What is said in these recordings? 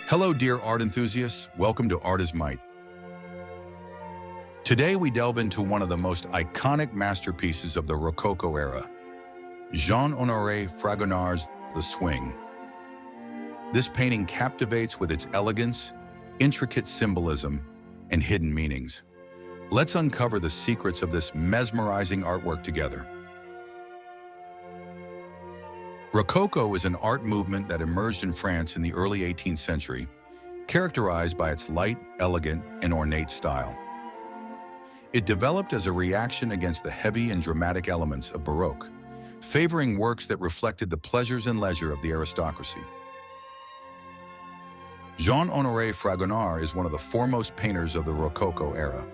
Hello, dear art enthusiasts. Welcome to Art is Might. Today we delve into one of the most iconic masterpieces of the Rococo era, Jean-Honoré Fragonard's The Swing. This painting captivates with its elegance, intricate symbolism, and hidden meanings. Let's uncover the secrets of this mesmerizing artwork together. Rococo is an art movement that emerged in France in the early 18th century, characterized by its light, elegant, and ornate style. It developed as a reaction against the heavy and dramatic elements of Baroque, favoring works that reflected the pleasures and leisure of the aristocracy. Jean-Honoré Fragonard is one of the foremost painters of the Rococo era.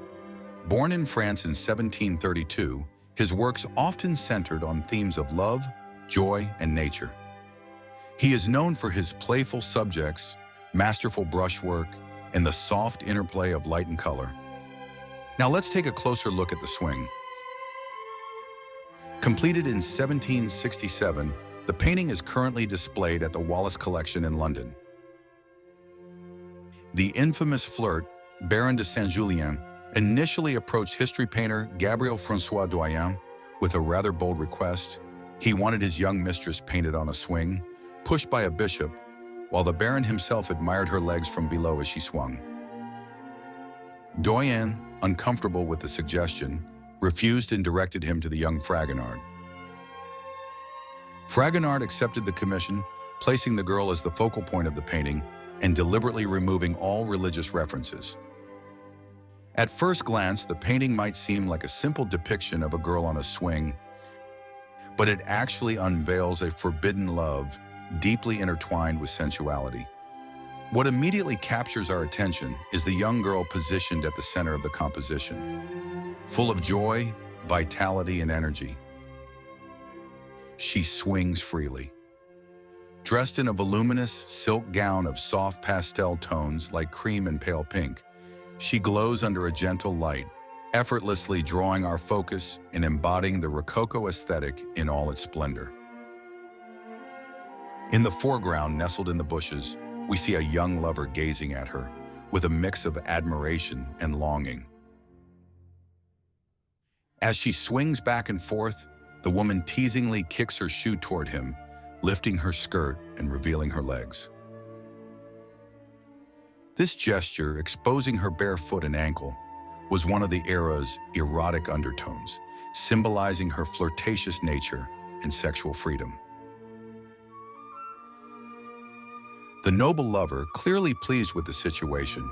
Born in France in 1732, his works often centered on themes of love, joy, and nature. He is known for his playful subjects, masterful brushwork, and the soft interplay of light and color. Now let's take a closer look at The Swing. Completed in 1767, the painting is currently displayed at the Wallace Collection in London. The infamous flirt, Baron de Saint-Julien, initially approached history painter Gabriel François Doyen with a rather bold request. He wanted his young mistress painted on a swing, pushed by a bishop, while the Baron himself admired her legs from below as she swung. Doyen, uncomfortable with the suggestion, refused and directed him to the young Fragonard. Fragonard accepted the commission, placing the girl as the focal point of the painting and deliberately removing all religious references. At first glance, the painting might seem like a simple depiction of a girl on a swing, but it actually unveils a forbidden love deeply intertwined with sensuality. What immediately captures our attention is the young girl positioned at the center of the composition. Full of joy, vitality, and energy, she swings freely. Dressed in a voluminous silk gown of soft pastel tones like cream and pale pink, she glows under a gentle light, effortlessly drawing our focus and embodying the Rococo aesthetic in all its splendor. In the foreground, nestled in the bushes, we see a young lover gazing at her with a mix of admiration and longing. As she swings back and forth, the woman teasingly kicks her shoe toward him, lifting her skirt and revealing her legs. This gesture, exposing her bare foot and ankle, was one of the era's erotic undertones, symbolizing her flirtatious nature and sexual freedom. The noble lover, clearly pleased with the situation,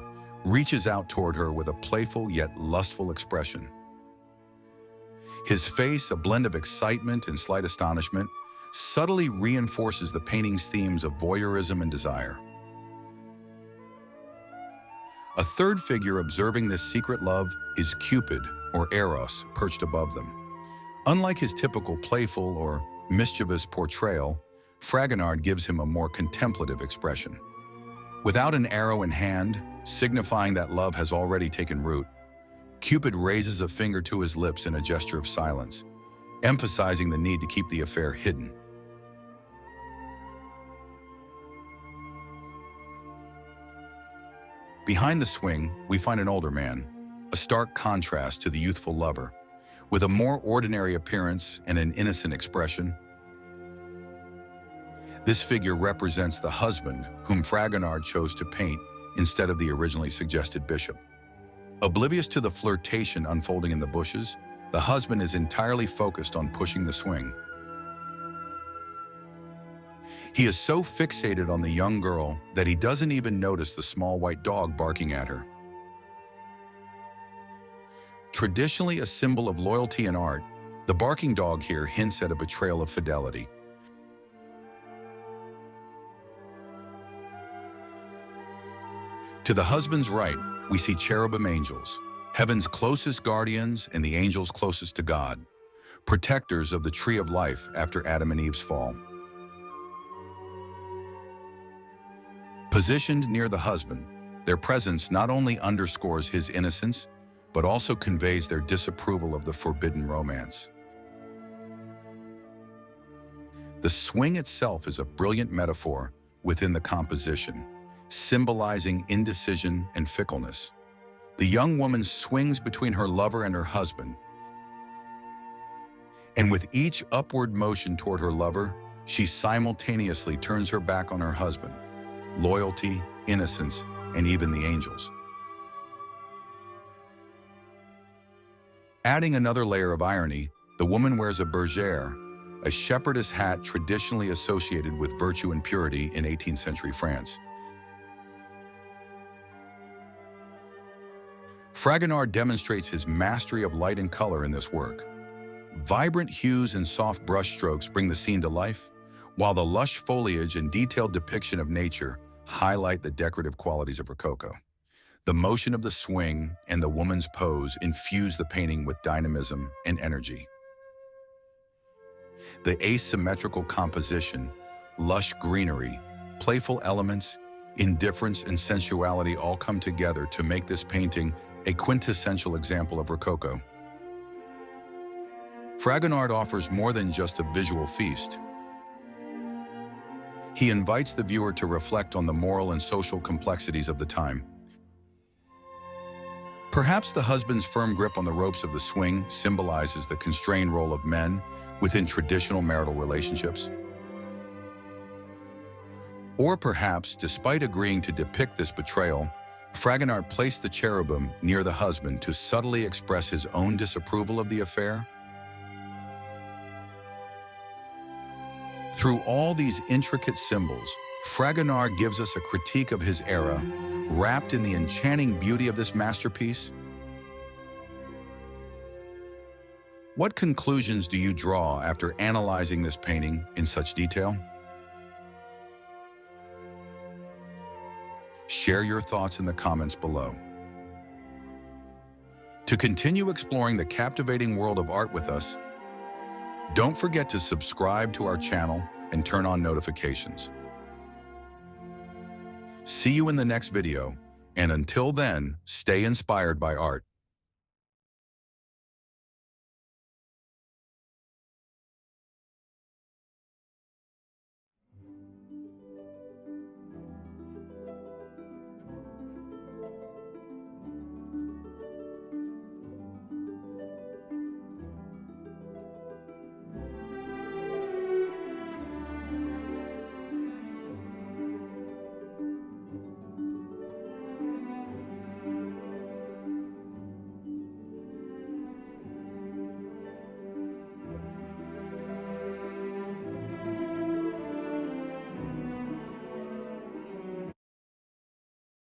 reaches out toward her with a playful yet lustful expression. His face, a blend of excitement and slight astonishment, subtly reinforces the painting's themes of voyeurism and desire. A third figure observing this secret love is Cupid, or Eros, perched above them. Unlike his typical playful or mischievous portrayal, Fragonard gives him a more contemplative expression. Without an arrow in hand, signifying that love has already taken root, Cupid raises a finger to his lips in a gesture of silence, emphasizing the need to keep the affair hidden. Behind the swing, we find an older man, a stark contrast to the youthful lover, with a more ordinary appearance and an innocent expression. This figure represents the husband whom Fragonard chose to paint instead of the originally suggested bishop. Oblivious to the flirtation unfolding in the bushes, the husband is entirely focused on pushing the swing. He is so fixated on the young girl that he doesn't even notice the small white dog barking at her. Traditionally a symbol of loyalty in art, the barking dog here hints at a betrayal of fidelity. To the husband's right, we see cherubim angels, heaven's closest guardians and the angels closest to God, protectors of the tree of life after Adam and Eve's fall. Positioned near the husband, their presence not only underscores his innocence, but also conveys their disapproval of the forbidden romance. The swing itself is a brilliant metaphor within the composition, symbolizing indecision and fickleness. The young woman swings between her lover and her husband, and with each upward motion toward her lover, she simultaneously turns her back on her husband, loyalty, innocence, and even the angels. Adding another layer of irony, the woman wears a bergère, a shepherdess hat traditionally associated with virtue and purity in 18th century France. Fragonard demonstrates his mastery of light and color in this work. Vibrant hues and soft brushstrokes bring the scene to life, while the lush foliage and detailed depiction of nature highlight the decorative qualities of Rococo. The motion of the swing and the woman's pose infuse the painting with dynamism and energy. The asymmetrical composition, lush greenery, playful elements, indifference, and sensuality all come together to make this painting a quintessential example of Rococo. Fragonard offers more than just a visual feast. He invites the viewer to reflect on the moral and social complexities of the time. Perhaps the husband's firm grip on the ropes of the swing symbolizes the constrained role of men within traditional marital relationships. Or perhaps, despite agreeing to depict this betrayal, Fragonard placed the cherubim near the husband to subtly express his own disapproval of the affair. Through all these intricate symbols, Fragonard gives us a critique of his era, wrapped in the enchanting beauty of this masterpiece. What conclusions do you draw after analyzing this painting in such detail? Share your thoughts in the comments below. To continue exploring the captivating world of art with us, don't forget to subscribe to our channel and turn on notifications. See you in the next video, and until then, stay inspired by art.